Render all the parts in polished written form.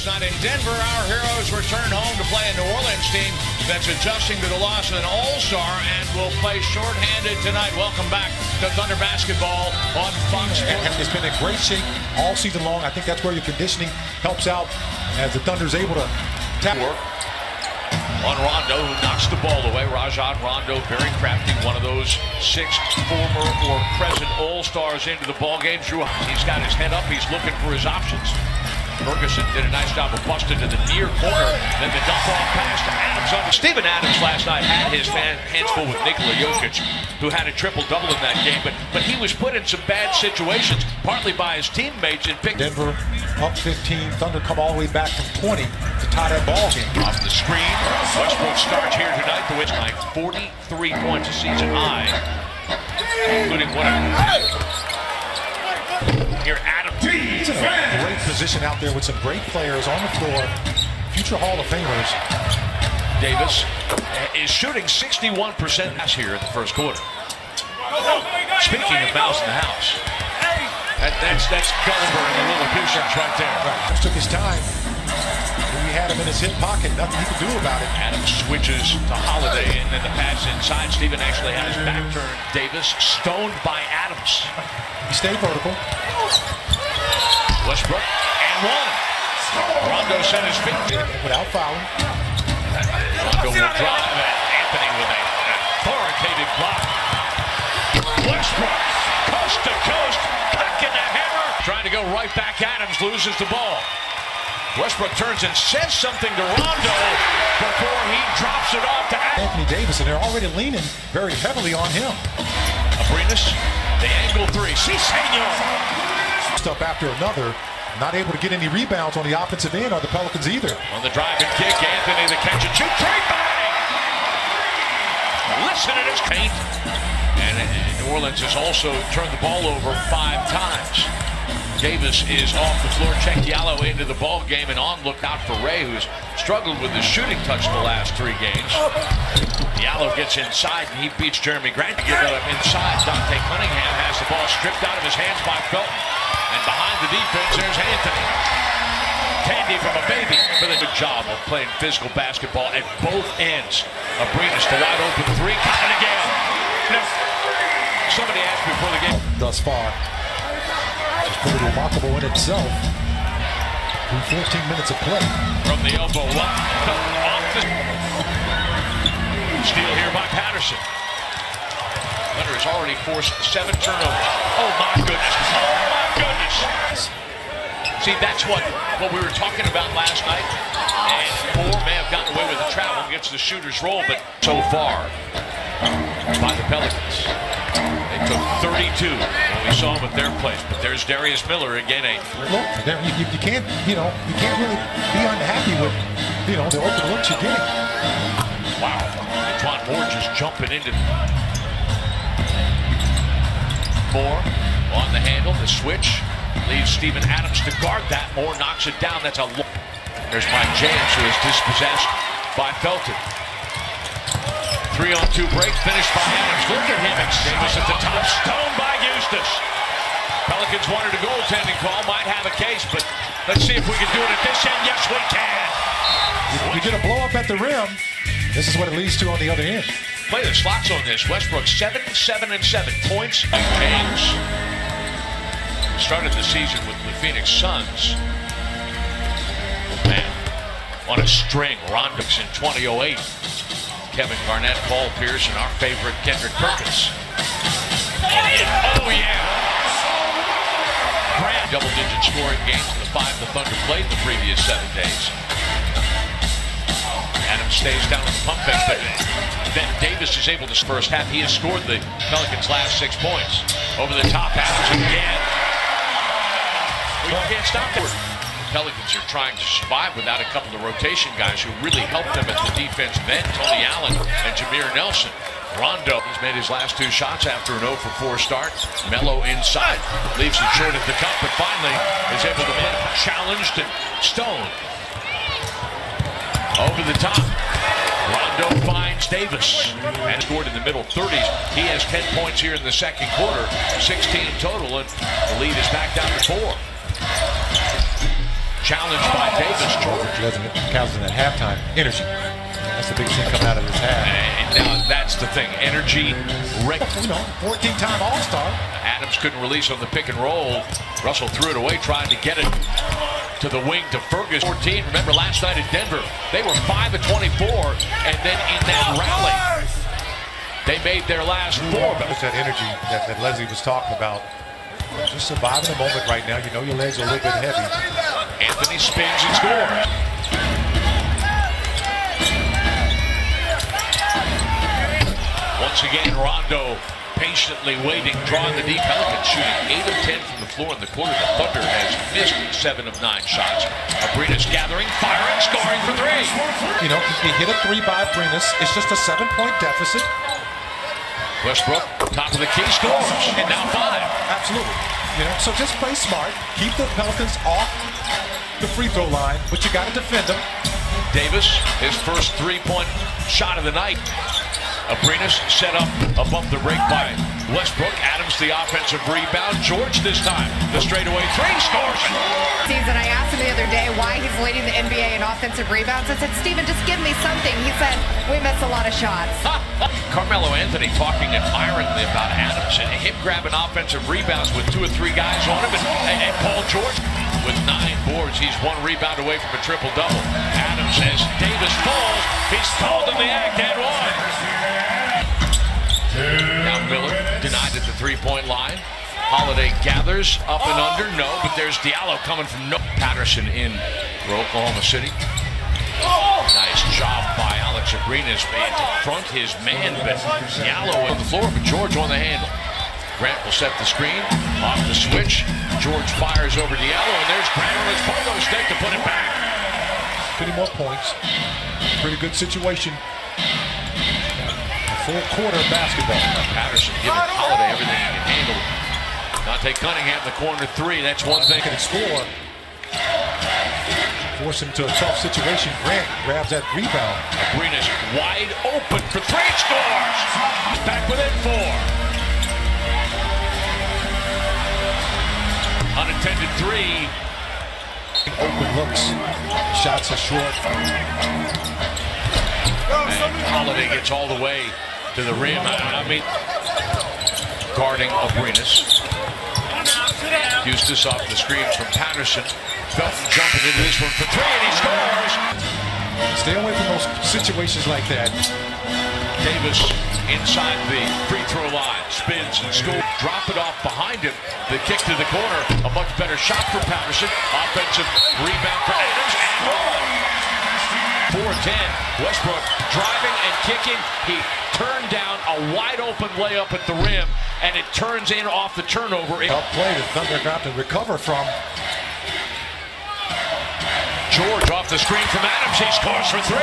Last night in Denver, our heroes returned home to play a New Orleans team that's adjusting to the loss of an all-star and will play shorthanded tonight. Welcome back to Thunder Basketball on Fox Sports. It's been in great shape all season long. I think that's where your conditioning helps out as the Thunder's able to tap. On Rondo, who knocks the ball away. Rajon Rondo, very crafty, one of those 6 former or present all-stars into the ball game. He's got his head up. He's looking for his options. Ferguson did a nice job of busting to the near corner. Then the dump off pass to Adams. Steven Adams last night had his hands full with Nikola Jokic, who had a triple-double in that game. But he was put in some bad situations, partly by his teammates. And Denver up 15. Thunder come all the way back from 20 to tie that ball game. Off the screen, Westbrook starts here tonight. The Wizards like 43 points, a season high, including one here. Adams. He's in a great position out there with some great players on the floor, future Hall of Famers. Davis is shooting 61% here in the first quarter. Speaking of mouse in the house, that's Gulliver and the little Houston's right there. Right. Just took his time. He had him in his hip pocket. Nothing he could do about it. Adams switches to Holiday, and then the pass inside. Steven actually had his back turned. Davis stoned by Adams. He stayed vertical. Westbrook and one. Rondo set his feet without fouling. Rondo will drive, and Anthony with an authoritative block. Westbrook, coast to coast, cocking the hammer. Trying to go right back. Adams loses the ball. Westbrook turns and says something to Rondo before he drops it off to Anthony Davis, and they're already leaning very heavily on him. Abrinas, the angle three. Si, senor. Up after another, not able to get any rebounds on the offensive end, are the Pelicans either. On the drive and kick, Anthony the catch and shoot three, bang! Listen to this paint. And New Orleans has also turned the ball over 5 times. Davis is off the floor. Check Diallo into the ball game, and on lookout for Ray, who's struggled with his shooting touch the last 3 games. Diallo gets inside, and he beats Jeremy Grant to get inside. Dante Cunningham has the ball stripped out of his hands by Felton. And behind the defense, there's Anthony. Candy from a baby. Really good job of playing physical basketball at both ends. Abrinas to wide open 3. Coming again. Somebody asked before the game. Thus far. Just pretty remarkable in itself. Through 14 minutes of play. From the elbow, off the steal here by Patterson. Thunder has already forced 7 turnovers. Oh my goodness. Oh my goodness. See, that's what we were talking about last night. And Moore may have gotten away with the travel, gets the shooter's roll, but so far by the Pelicans. They took 32 when we saw them at their place. But there's Darius Miller again. Look, you can't really be unhappy with, the open looks you're getting. Wow. Antoine Moore just jumping into Moore on the handle. The switch leaves Steven Adams to guard that. Moore knocks it down. That's a look. There's Mike James, who is dispossessed by Felton. 3-on-2 break finished by Adams. Look at him. Davis at the top. Stoned by Eustace. Pelicans wanted a goaltending call. Might have a case, but let's see if we can do it at this end. Yes, we can. You get a blow up at the rim. This is what it leads to on the other end. Play the slots on this. Westbrook 7, 7, and 7 points. James started the season with the Phoenix Suns. Man, on a string. Rondo's in 2008. Kevin Garnett, Paul Pierce, and our favorite Kendrick Perkins. Oh yeah! Grant double-digit scoring games in the 5 the Thunder played the previous 7 days. Adams stays down on the pump fake, but then Davis is able to first half. He has scored the Pelicans' last 6 points. Over the top, Adams again. We can't stop that. The Pelicans are trying to survive without a couple of rotation guys who really helped them at the defensive end. Tony Allen and Jameer Nelson. Rondo, he's made his last 2 shots after an 0-for-4 start. Melo inside, leaves it short at the cup, but finally is able to make challenged and stoned. Over the top, Rondo finds Davis and scored in the middle 30s. He has 10 points here in the second quarter, 16 total, and the lead is back down to 4. Challenged by Davis. George counts in that halftime. Energy. That's the biggest thing coming out of his half. And now that's the thing. Energy. 14-time All-Star. Adams couldn't release on the pick and roll. Russell threw it away, trying to get it to the wing to Ferguson. 14. Remember last night in Denver, they were 5 of 24, and then in that rally, they made their last 4. It's that energy that Leslie was talking about. Just surviving the moment right now. You know your legs are a little bit heavy. Anthony spins and scores. Once again, Rondo patiently waiting, drawing the deep. Pelicans shooting 8 of 10 from the floor in the quarter. The Thunder has missed 7 of 9 shots. Abrinas gathering, firing, scoring for 3. You know, he hit a 3 by Abrinas. It's just a 7-point deficit. Westbrook, top of the key, scores, and now 5. Absolutely. You know, so just play smart. Keep the Pelicans off the free throw line, but you got to defend them. Davis, his first 3-point shot of the night. Abrinas set up above the break by Westbrook. Adams the offensive rebound. George this time, the straightaway 3, scores. Season, I asked him the other day why he's leading the NBA in offensive rebounds. I said, Steven, just give me something. He said, we miss a lot of shots. Carmelo Anthony talking admiringly about Adams and him grabbing offensive rebounds with 2 or 3 guys on him. And Paul George with 9 boards. He's 1 rebound away from a triple-double. Adams, as Davis falls, he's called in the act and 1. Now Miller denied at the 3-point line. Holiday gathers up and under. No, but there's Diallo coming from no. Patterson in for Oklahoma City. Nice job by Alex Abrinas to front his man, but Diallo on the floor, but George on the handle. Grant will set the screen, off the switch. George fires over Diallo, and there's Grant on his pogo stick to put it back. 20 more points. Pretty good situation. Full quarter basketball. Patterson giving Holiday everything he can handle. Dante Cunningham in the corner 3. That's one thing. Can score. Force him to a tough situation. Grant grabs that rebound. Abrinas wide open for 3, scores. Back within 4. Unattended 3. Open looks. Shots are short. And Holiday gets all the way to the rim. I mean, guarding Abrinas. Eustace off the screen from Patterson. Felton jumping into this one for 3, and he scores. Stay away from those situations like that. Davis inside the free throw line, spins and scores. Drop it off behind him. The kick to the corner. A much better shot for Patterson. Offensive rebound for Adams. And 4-10. Westbrook driving and kicking. He turned down a wide open layup at the rim, and it turns in off the turnover. Tough play the Thunder got to recover from. George off the screen from Adams. He scores for 3.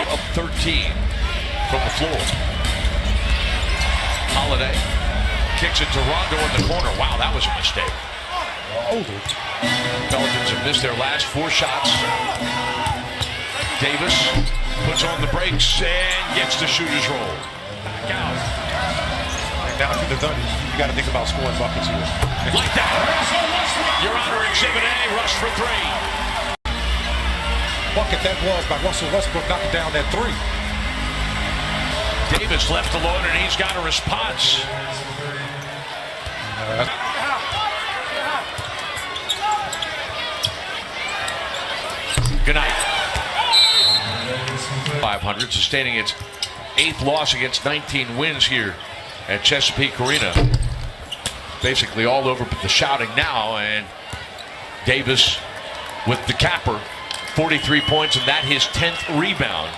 Up 13 from the floor. Holiday kicks it to Rondo in the corner. Wow, that was a mistake. Pelicans have missed their last 4 shots. Davis puts on the brakes and gets the shooter's roll. Back out. And now to the Thunder, you got to think about scoring buckets here. Like that. Your Honor, Exhibit A, rush for 3. Bucket that was by Russell Westbrook knocking down that 3. Davis left alone, and he's got a response. Good night. 500, sustaining its 8th loss against 19 wins here at Chesapeake Arena. Basically all over but the shouting now, and Davis with the capper, 43 points, and that his 10th rebound,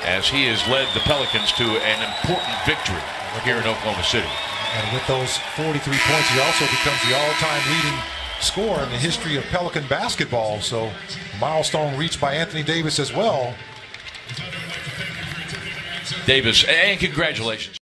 as he has led the Pelicans to an important victory here in Oklahoma City. And with those 43 points, he also becomes the all-time leading scorer in the history of Pelican basketball. So milestone reached by Anthony Davis as well. Davis, and congratulations.